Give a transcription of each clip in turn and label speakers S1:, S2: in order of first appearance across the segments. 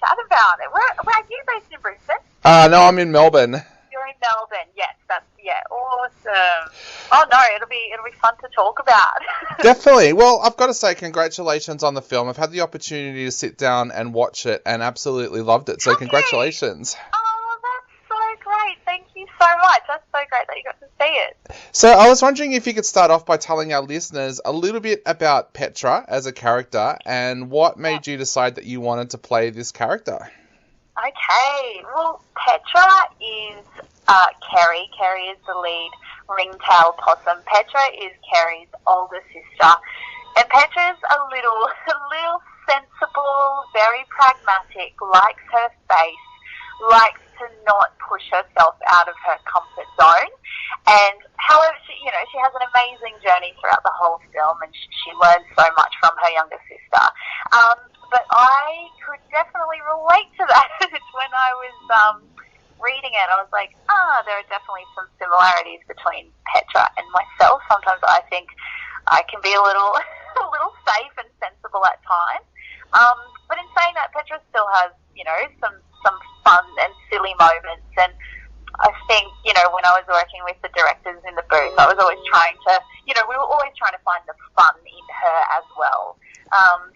S1: chat about it. Where are you based in Brisbane?
S2: No, I'm in Melbourne.
S1: You're in Melbourne, yes. Awesome. Oh no, it'll be fun to talk about.
S2: Definitely. Well, I've got to say congratulations on the film. I've had the opportunity to sit down and watch it and absolutely loved it. So congratulations.
S1: Oh, that's so great. Thank you so much. That's so great that you got to see it.
S2: So I was wondering if you could start off by telling our listeners a little bit about Petra as a character and what made you decide that you wanted to play this character.
S1: Okay, well, Petra is Kerry. Kerry is the lead ringtail possum. Petra is Kerry's older sister. And Petra's a little sensible, very pragmatic, likes her space, likes to not push herself out of her comfort zone. And however, she has an amazing journey throughout the whole film, and she learns so much from her younger sister. But I could definitely relate to that. When I was reading it, I was like, there are definitely some similarities between Petra and myself. Sometimes I think I can be a little safe and sensible at times. But in saying that, Petra still has, some fun and silly moments. And I think, when I was working with the directors in the booth, I was always trying to, we were always trying to find the fun in her as well.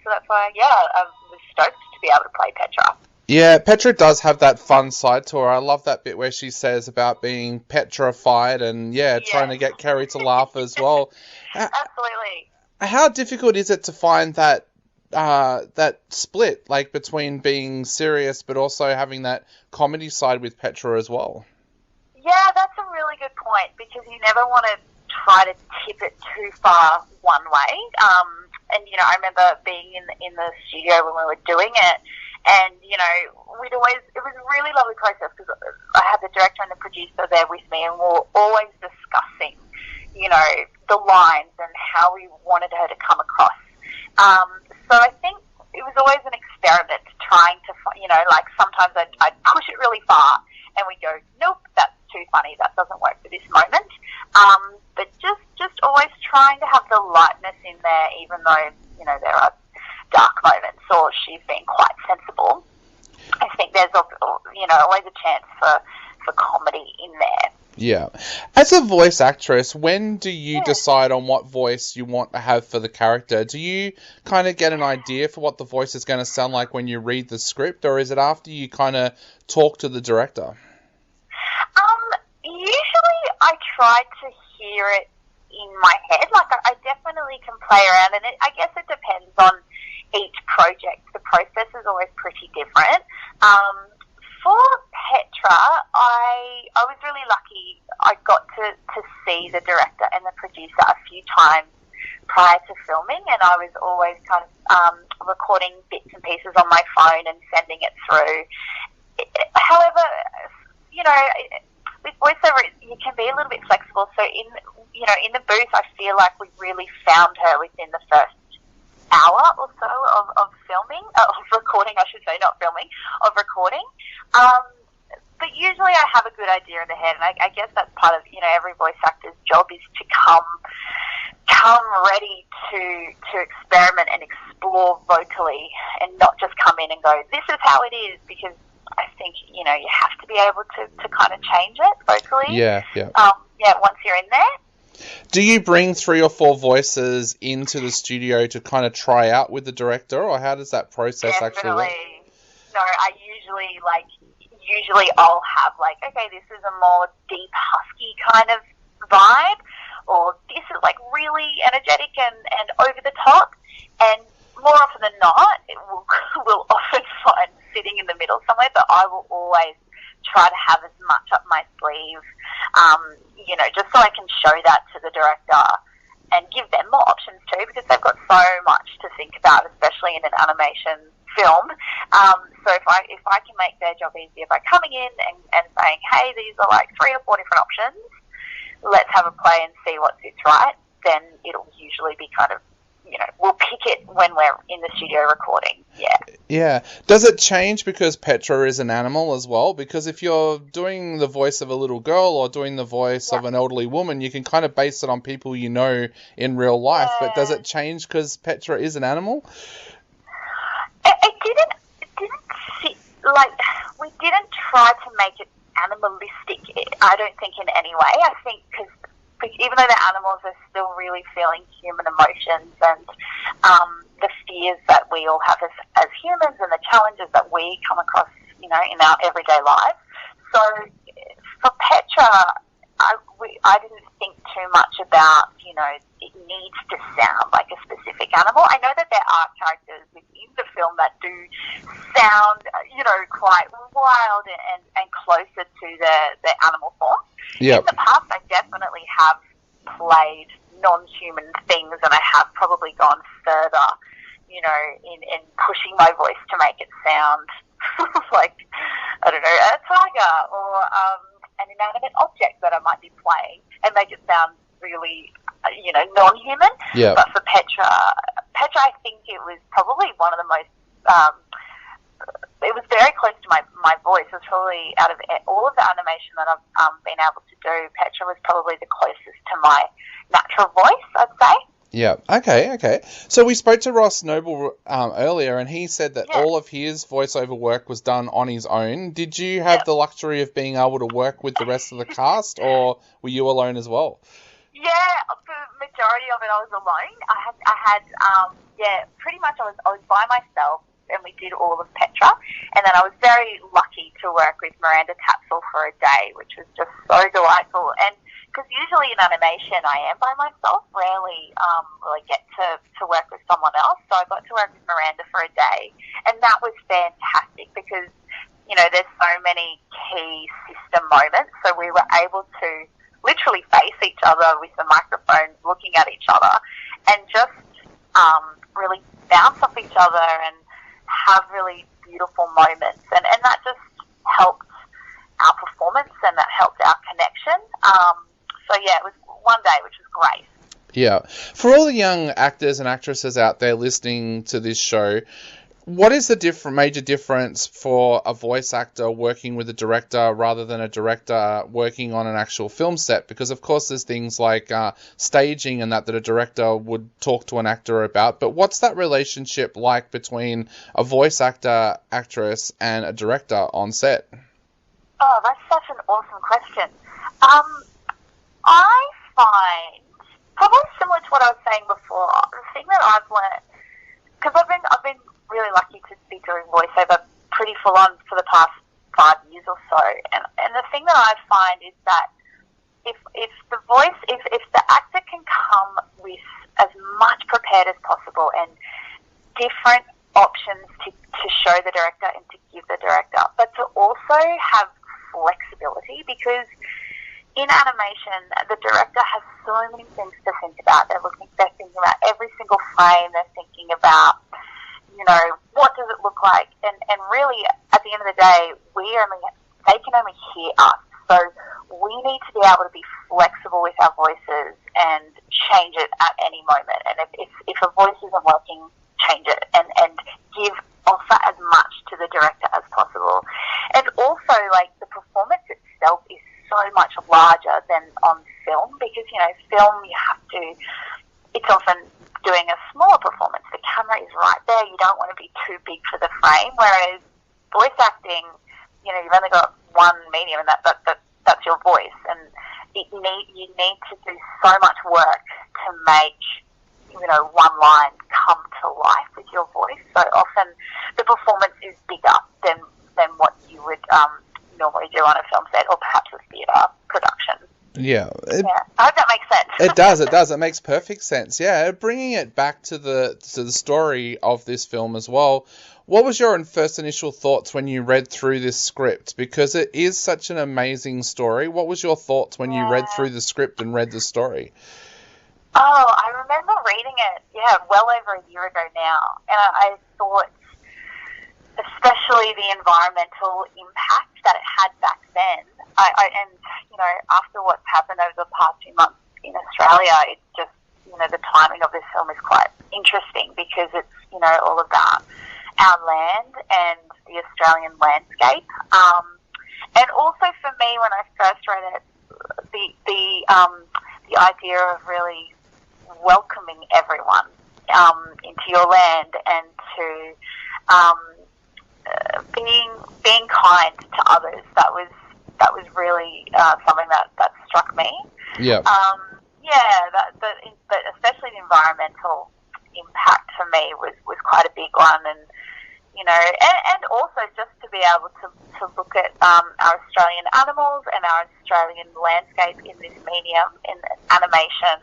S1: So that's why, I was stoked to be able to play Petra.
S2: Yeah, Petra does have that fun side to her. I love that bit where she says about being petrified and, trying to get Kerry to laugh as well.
S1: Absolutely.
S2: How difficult is it to find that split, like between being serious but also having that comedy side with Petra as well? Yeah,
S1: that's a really good point, because you never want to try to tip it too far one way. And I remember being in the studio when we were doing it, and it was a really lovely process, because I had the director and the producer there with me, and we were always discussing, the lines and how we wanted her to come across. So I think it was always an experiment, trying to, sometimes I'd push it really far, and we'd go, nope, that's too funny, that doesn't work for this moment. But just always trying to have the lightness in there, even though, there are dark moments, or she's been quite sensible. I think there's, always a chance for comedy in there.
S2: Yeah. As a voice actress, when do you decide on what voice you want to have for the character? Do you kind of get an idea for what the voice is going to sound like when you read the script, or is it after you kind of talk to the director?
S1: Usually I try to hear it in my head. I definitely can play around, and I guess it depends on each project. The process is always pretty different. For Petra, I was really lucky. I got to see the director and the producer a few times prior to filming, and I was always kind of recording bits and pieces on my phone and sending it through. However, with voiceover, you can be a little bit flexible. So in the booth, I feel like we really found her within the first hour or so of filming, of recording, I should say, not filming, of recording. But usually I have a good idea in the head, and I guess that's part of, every voice actor's job is to come ready to experiment and explore vocally, and not just come in and go, this is how it is, because I think, you have to be able to kind of change it vocally.
S2: Yeah.
S1: Once you're in there.
S2: Do you bring 3 or 4 voices into the studio to kind of try out with the director, or how does that process actually work?
S1: No, I usually I'll have okay, this is a more deep, husky kind of vibe, or this is really energetic and over the top, and more often than not, it will often find sitting in the middle somewhere, but I will always try to have as much up my sleeve, just so I can show that to the director and give them more options too, because they've got so much to think about, especially in an animation film. So if I can make their job easier by coming in and saying, hey, these are 3 or 4 different options, let's have a play and see what sits right, then it'll usually be kind of, we'll pick it when we're in the studio recording.
S2: Yeah. Does it change because Petra is an animal as well? Because if you're doing the voice of a little girl or doing the voice of an elderly woman, you can kind of base it on people in real life. But does it change because Petra is an animal?
S1: It didn't sit like, we didn't try to make it animalistic, I don't think, in any way. I think because even though the animals are still really feeling human emotions and the fears that we all have as humans and the challenges that we come across, in our everyday lives. So for Petra, I didn't think too much about, it needs to sound like a specific animal. I know that there are characters within the film that do sound, quite wild and closer to the animal form.
S2: Yep.
S1: In the past, I definitely have played non-human things, and I have probably gone further, in pushing my voice to make it sound like, I don't know, a tiger or an inanimate object that I might be playing, and make it sound really, non-human.
S2: Yeah.
S1: But for Petra, I think it was probably one of the most, it was very close to my voice. It was probably, out of all of the animation that I've been able to do, Petra was probably the closest to my natural voice, I'd say.
S2: Yeah. Okay. So we spoke to Ross Noble earlier, and he said that all of his voiceover work was done on his own. Did you have the luxury of being able to work with the rest of the cast, or were you alone as well?
S1: Yeah, the majority of it I was alone. I had pretty much I was by myself, and we did all of Petra. And then I was very lucky to work with Miranda Tapsell for a day, which was just so delightful. And because usually in animation I am by myself, rarely really get to work with someone else. So I got to work with Miranda for a day, and that was fantastic because, there's so many key system moments. So we were able to literally face each other with the microphone, looking at each other, and just really bounce off each other and have really beautiful moments. And that just helped our performance, and that helped our connection. It was one day, which was great.
S2: Yeah. For all the young actors and actresses out there listening to this show, what is the major difference for a voice actor working with a director rather than a director working on an actual film set? Because, of course, there's things like staging and that a director would talk to an actor about. But what's that relationship like between a voice actor, actress, and a director on set?
S1: Oh, that's such an awesome question. I find, probably similar to what I was saying before, the thing that I've learned, because I've been really lucky to be doing voiceover pretty full on for the past 5 years or so, and the thing that I find is that if the actor can come with as much prepared as possible and different options to show the director and to give the director, but to also have flexibility, because in animation, the director has so many things to think about. They're thinking about every single frame. They're thinking about, what does it look like? And really, at the end of the day, they can only hear us. So we need to be able to be flexible with our voices and change it at any moment. And if a voice isn't working, change it and offer as much to the director as possible. And also, the performance itself is so much larger than on film, because, film, it's often doing a smaller performance. The camera is right there. You don't want to be too big for the frame, whereas voice acting, you've only got one medium, and that's your voice, and you need to do so much work to make, one line come to life with your voice. So often the performance is bigger than what you would normally do on a film set, or perhaps a theatre production.
S2: Yeah.
S1: I hope that makes sense.
S2: It does. It makes perfect sense. Yeah, bringing it back to the story of this film as well, what was your first initial thoughts when you read through this script? Because it is such an amazing story. What was your thoughts when you read through the script and read the story?
S1: Oh, I remember reading it, well over a year ago now, and I thought, especially the environmental impact that it had back then. After what's happened over the past few months in Australia, it's just, the timing of this film is quite interesting, because it's, all about our land and the Australian landscape. And also for me, when I first read it, the idea of really welcoming everyone into your land, and to being being kind to others. That was really something that struck me.
S2: Yeah.
S1: But especially the environmental impact for me was quite a big one, and and also just to be able to look at our Australian animals and our Australian landscape in this medium, in animation,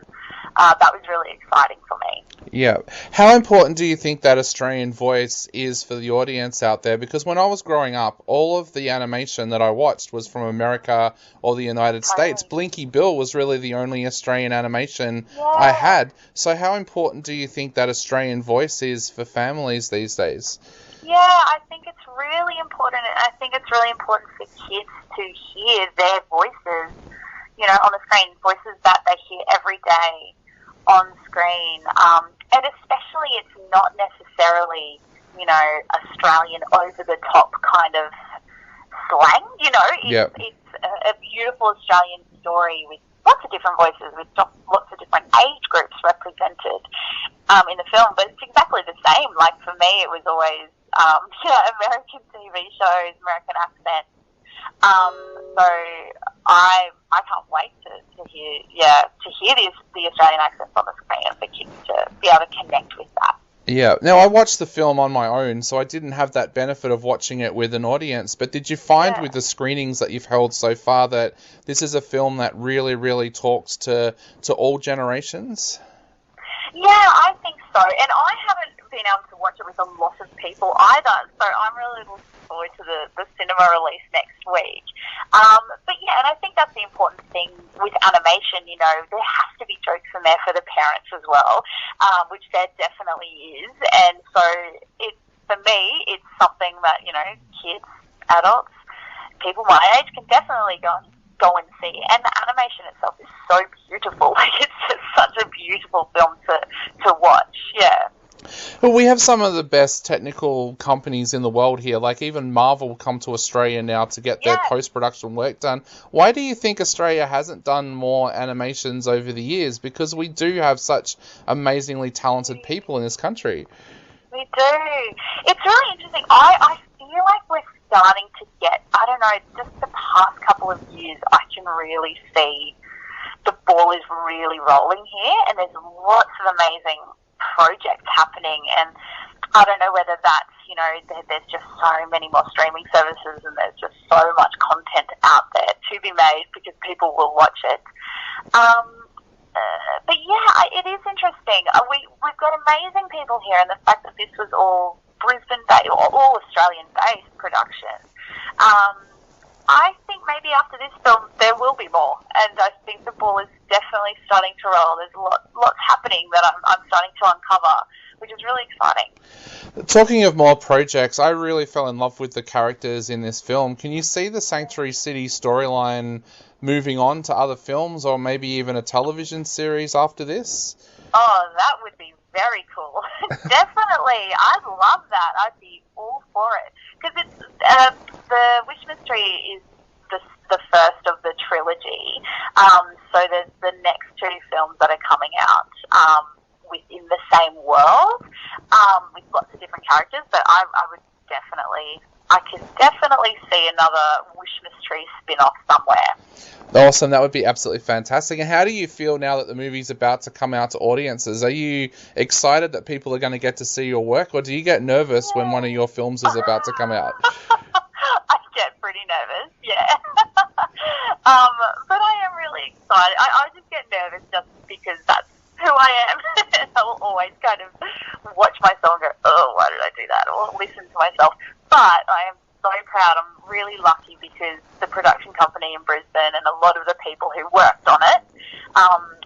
S1: that was really exciting for me.
S2: Yeah. How important do you think that Australian voice is for the audience out there? Because when I was growing up, all of the animation that I watched was from America or the United States. Blinky Bill was really the only Australian animation I had. So how important do you think that Australian voice is for families these days?
S1: Yeah, I think it's really important. I think it's really important for kids to hear their voices, on the screen, voices that they hear every day on screen. And especially it's not necessarily, Australian over-the-top kind of slang, It's a beautiful Australian story with lots of different voices, with lots of different age groups represented in the film. But it's exactly the same. Like, for me, it was always, American TV shows, American accents. So I can't wait to hear the Australian accents on the screen and for kids to be able to connect with that.
S2: Yeah. Now, I watched the film on my own, so I didn't have that benefit of watching it with an audience. But did you find with the screenings that you've held so far that this is a film that really, really talks to all generations?
S1: Yeah, I think so. And I haven't been able to watch it with a lot of people either, so I'm really looking forward to the cinema release next week. But yeah, and I think that's the important thing with animation, there has to be jokes in there for the parents as well, which there definitely is. And so for me, it's something that, kids, adults, people my age can definitely go and see. And the animation itself is so beautiful. It's just such a beautiful film to watch, yeah.
S2: Well, we have some of the best technical companies in the world here. Like, even Marvel come to Australia now to get their post-production work done. Why do you think Australia hasn't done more animations over the years? Because we do have such amazingly talented people in this country.
S1: We do. It's really interesting. I feel like we're starting to get, I don't know, just the past couple of years, I can really see the ball is really rolling here, and there's lots of amazing projects happening, and I don't know whether that's, there's just so many more streaming services, and there's just so much content out there to be made because people will watch it. But yeah, it is interesting. We've got amazing people here, and the fact that this was all Brisbane-based, or all Australian-based production. I think maybe after this film there will be more, and I think the ball is definitely starting to roll. There's lots happening that I'm starting to uncover, which is really exciting.
S2: Talking of more projects, I really fell in love with the characters in this film. Can you see the Sanctuary City storyline moving on to other films, or maybe even a television series after this?
S1: Oh, that would be very cool. Definitely. I'd love that. I'd be all for it. Because it's the Wishmas Tree is the first of the trilogy. So there's the next two films that are coming out within the same world with lots of different characters. But I could definitely see another Wishmas Tree spin-off somewhere.
S2: Awesome, that would be absolutely fantastic. And how do you feel now that the movie's about to come out to audiences? Are you excited that people are going to get to see your work, or do you get nervous when one of your films is about to come out?
S1: I get pretty nervous, yeah. But I am really excited. I just get nervous just because that's who I am. I will always kind of watch myself and go, oh, why did I do that? Or listen to myself. But I am so proud. I'm really lucky because the production company in Brisbane and a lot of the people who worked on it,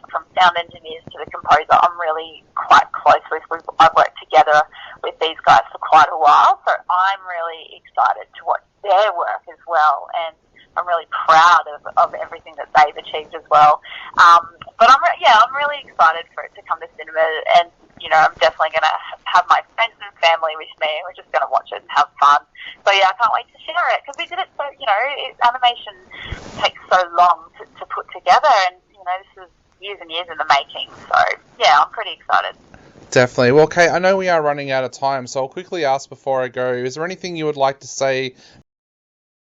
S1: from sound engineers to the composer, I'm really quite close with. I've worked together with these guys for quite a while, so I'm really excited to watch their work as well, and I'm really proud of everything that they've achieved as well. But I'm really excited for it to come to cinema, and I'm definitely going to have my friends and family with me, and we're just going to watch it and have fun. So yeah, I can't wait to share it, because we did it so, animation takes so long to put together, and this is years and years in the making. So yeah, I'm pretty excited.
S2: Definitely. Well, Kate, I know we are running out of time, so I'll quickly ask before I go, is there anything you would like to say